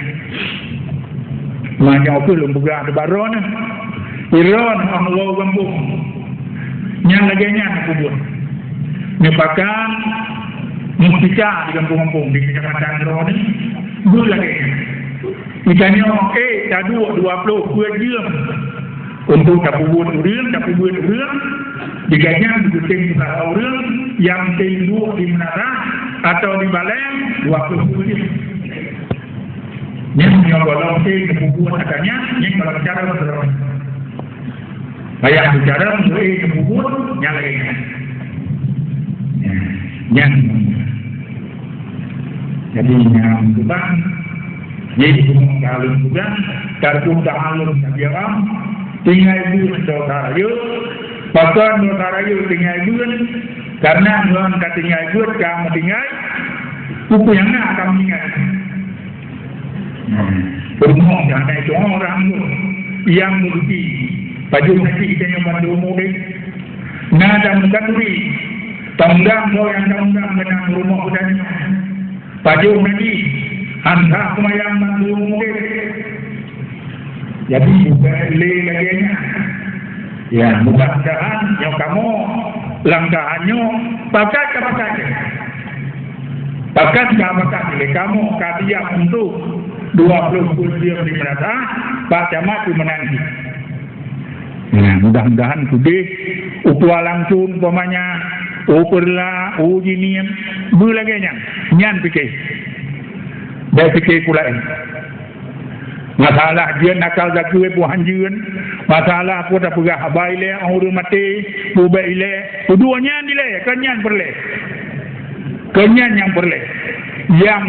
Macam apa lembaga ada baron. Iran Allah kampung. Yang laginya kubur. Nyepakan mustika di kampung-kampung di kecamatan Iran ni. Dua lagi. Ikannya dah 20 jam. Untuk tak buat urang, diganya dibuting urang yang tinduk di menara atau di balai 20 jam. Yang golong kebubuhan katanya, yang kalau bicara berapa? Bayar bicara mulai kebubuhan, yang lainnya. Yang jadi yang beban, jadi kalau juga kartu tahalum biaram. Tinggal ibu saudara you, pakai saudara you tinggal ibu karena non kata tinggal ibu kamu tinggal, buku yang nak kamu tinggal. Berumur jangan itu orang yang mesti baju nanti kita yang bantu mudik, nada mengkaturi, tanggang yang tanggang menang rumah budanya, baju nanti anda yang bantu mudik. Jadi juga lagi-laginya. Ya, mudah-mudahan yang kamu langkahannya pakai. Pakai kamu katiak untuk 20 jam di menata, Pak Camat menanti. mudah-mudahan kudih utua langsung umpamanya perla jiniam belaganya nyan fikir dah fikir pula masalah dia nakal zakwe puhan jian masalah aku dah pegah baile orang mati bubaile keduanya dile kenyan yang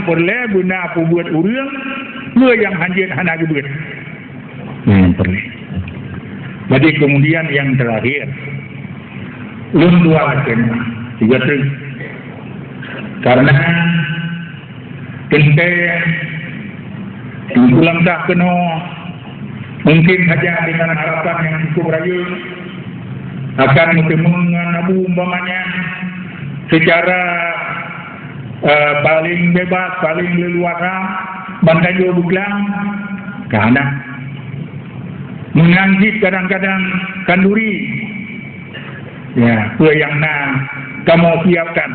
perle guna apa buat urang gue yang hanjin hana gebet yang perle. Jadi kemudian yang terakhir lunduakan tiga truk karena kentai pulang tak kena mungkin saja dengan harapan yang cukup rayu akan mengabu umpamanya secara paling bebas, paling leluasa bantai jauh buklang karena mengangkit kadang-kadang kanduri ya, apa yang kamu siapkan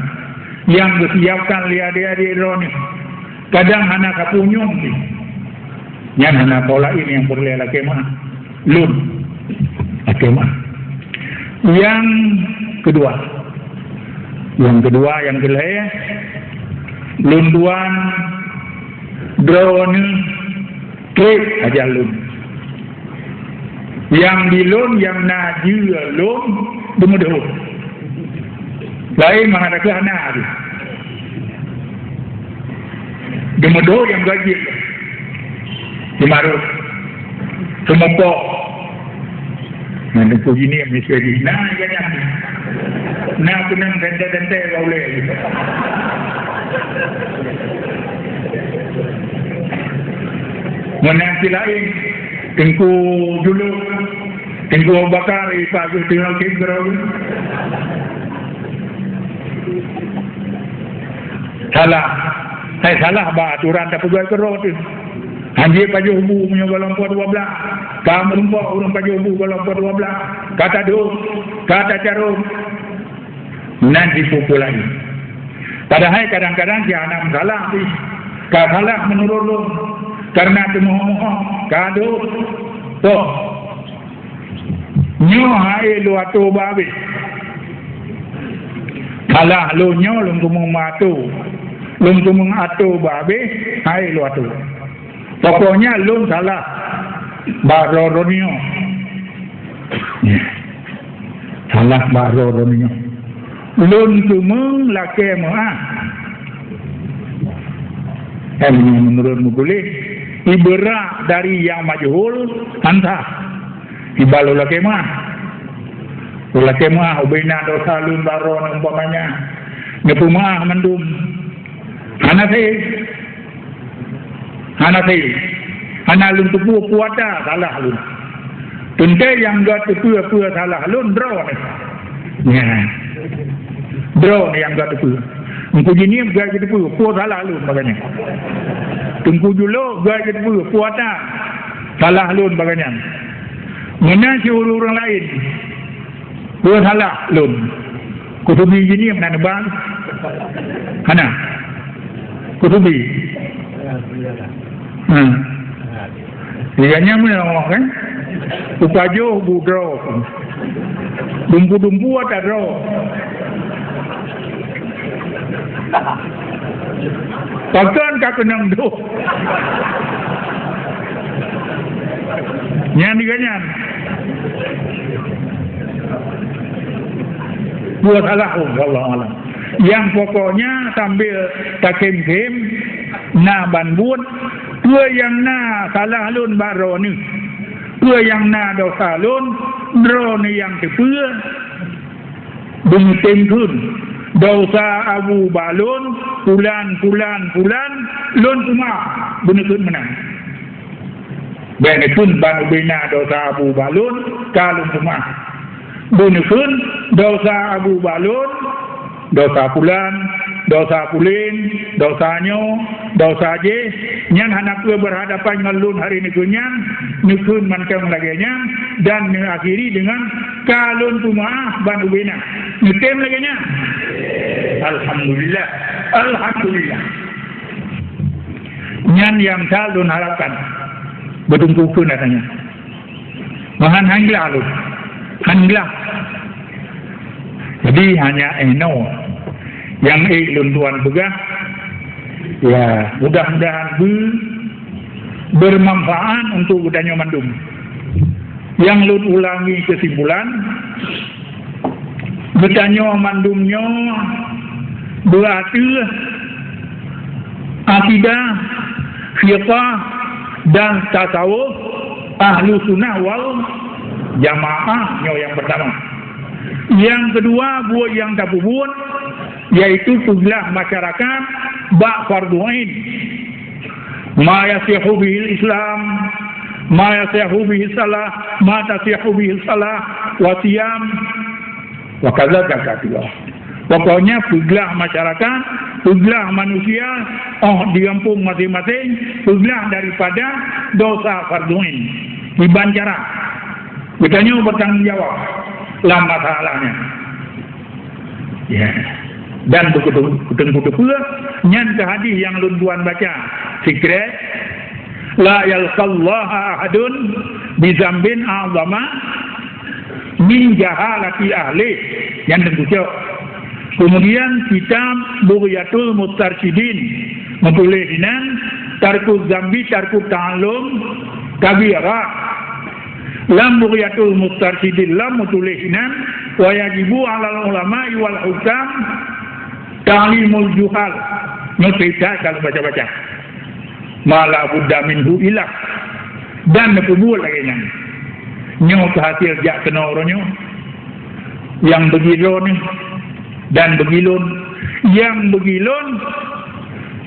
yang bersiapkan lihat adik-adik ni kadang anak kapunyung yang anak pola ini yang perlu kemah lun kemah yang kedua yang kelih lunduan drone trip aja lun yang di lun yang najua lun demudah lain mengadakan anak demudah yang gaji dimarut semopok nanti puji ni yang misalnya kenang tente boleh menanti lain tengku dulu tengku bakar ipagu tinggal kenggerau saya salah aturan tak pegawai kerau tu anjir paju hubu punya galompor 12 kamu rumpok urang paju hubu galompor 12 kata do kata carum nanti pukul lagi padahal kadang-kadang si anak salah salah menurut lu karena temoh-moh kado toh nyo hai lu atu babi salah lu nyo lu kumung matu lu kumung atu babi hai lu atu pokoknya lu salah baroronyo salah baroronyo lu kumung lake moah menurutmu boleh ibarat dari yang majhul antah ibalo lakemah ubina dosa lun baron umpamanya ngepumah mendum hanasi hana lun tupu puada salah lun tunte yang gat tupu salah lun draw ni draw ni yang gat tupu engkau jenis gaya kita pun puas salah lun baganya tunggu dulu gaya kita pun puasa salah lun baganya mana si orang lain puas salah lun kutubi jenis mana bang mana kutubi dia mana kan upajo budro dumpu ada draw Pakan kak kenang do. Nyan diganyan. Buat salah Allah alam. Yang pokoknya sambil takem-kem na banbun, dua yang na salah lun baro ni. Dua yang na dosa lun, dro ni yang tepua. Bumi kun. Dosa Abu Balun pulan lun cuma benekun menang benekun banu bina dosa Abu Balun kalun cuma benekun dosa Abu Balun dosa pulan dosa pulin dosanya dosa je nyan anak ke berhadapan dengan lun hari ni kunyan nukun mancam laganya dan mengakhiri dengan kalun cuma banu bina nukem laganya Alhamdulillah nyan yang calon harapkan bertunggu pun katanya mahan hangla lu Hanlah. Jadi hanya eno yang luntuan pegah. Ya, mudah-mudahan bermanfaat untuk budaya mandum. Yang lun ulangi kesimpulan, budaya mandumnya berarti akidah, fiqah dan tasawuf ahlu sunnah wal jamaah yang pertama. Yang kedua buat yang tapubun, yaitu peglah masyarakat bak fardu ain, ma yasihu bihil Islam, ma yasihu bihil salah, ma tasihu bihil salah, wa siyam wa kaza zakatullah. Pokoknya peglah masyarakat, peglah manusia, di kampung masing-masing, peglah daripada dosa fardu ain, dibancara. Betanya bertanggung jawab lah masalahnya. Ya. Dan begitu pula nyan ke hadis yang luntuan baca sikret la yalqallaha ahadun bizambin a'zama min jahalati ahli yang tentu. Kemudian kitab Bughyatul Mustarsyidin menuliskan tarku zambi tarku ta'allum kabira. Lam Bughyatul Mustarsyidin lam menuliskan wa yajibu 'alal ulama wal hukam ta'limul juhal. Nyota kalau baca-baca. Mala budda minhu ilah. Dan nepubul lagi nya. Nyota hasil jak kena orangnya. Yang begilon dan begilon. Yang begilon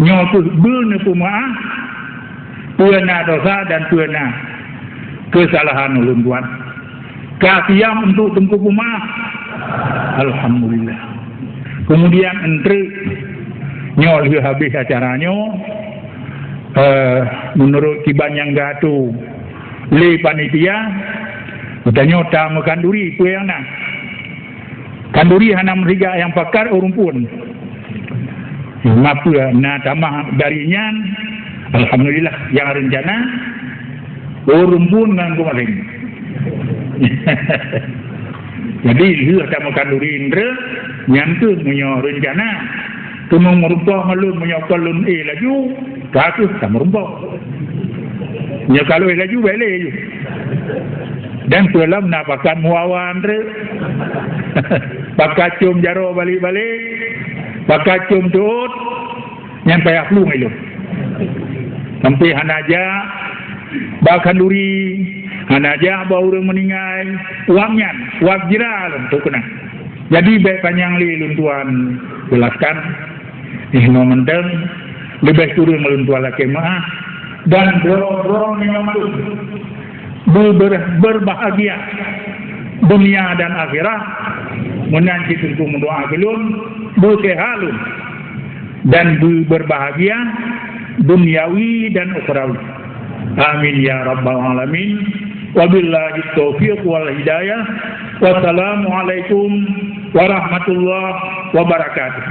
nyota bernepumaah puana dosa dan puana kesalahan ulun tuan. Kafiam untuk tempuh pemaaf. Alhamdulillah. Kemudian entry nyol habis acaranya menurut kiban yang gatu le panitia katanya tamu kanduri kue yang nak kanduri hanam riga yang pakar urumpun mapua na tamah darinya alhamdulillah yang rencana urumpun dengan kemarin. Jadi dia tak makan duri indra nyantu punya rencana tumong merumpah malun menyokol lun laju kasus tak merumpah ya kalau laju boleh je dan dalam nak pakan muawan re pakai cium jaro balik-balik pakai cium tuut yang payah flu itu sampai hanaja bahkan duri hanaja bau orang meninggal uangnya uang jiral untuk kena. Jadi baik panjang li luntuan jelaskan momentum lebih turun meluntuan laki mah dan dorong yang berbahagia dunia dan akhirat menanti tentu mendoa belum berkehalun dan berbahagia duniawi dan ukhrawi. Amin ya rabbal alamin. Wabillahi taufiq wal hidayah. Wassalamualaikum warahmatullahi wabarakatuh.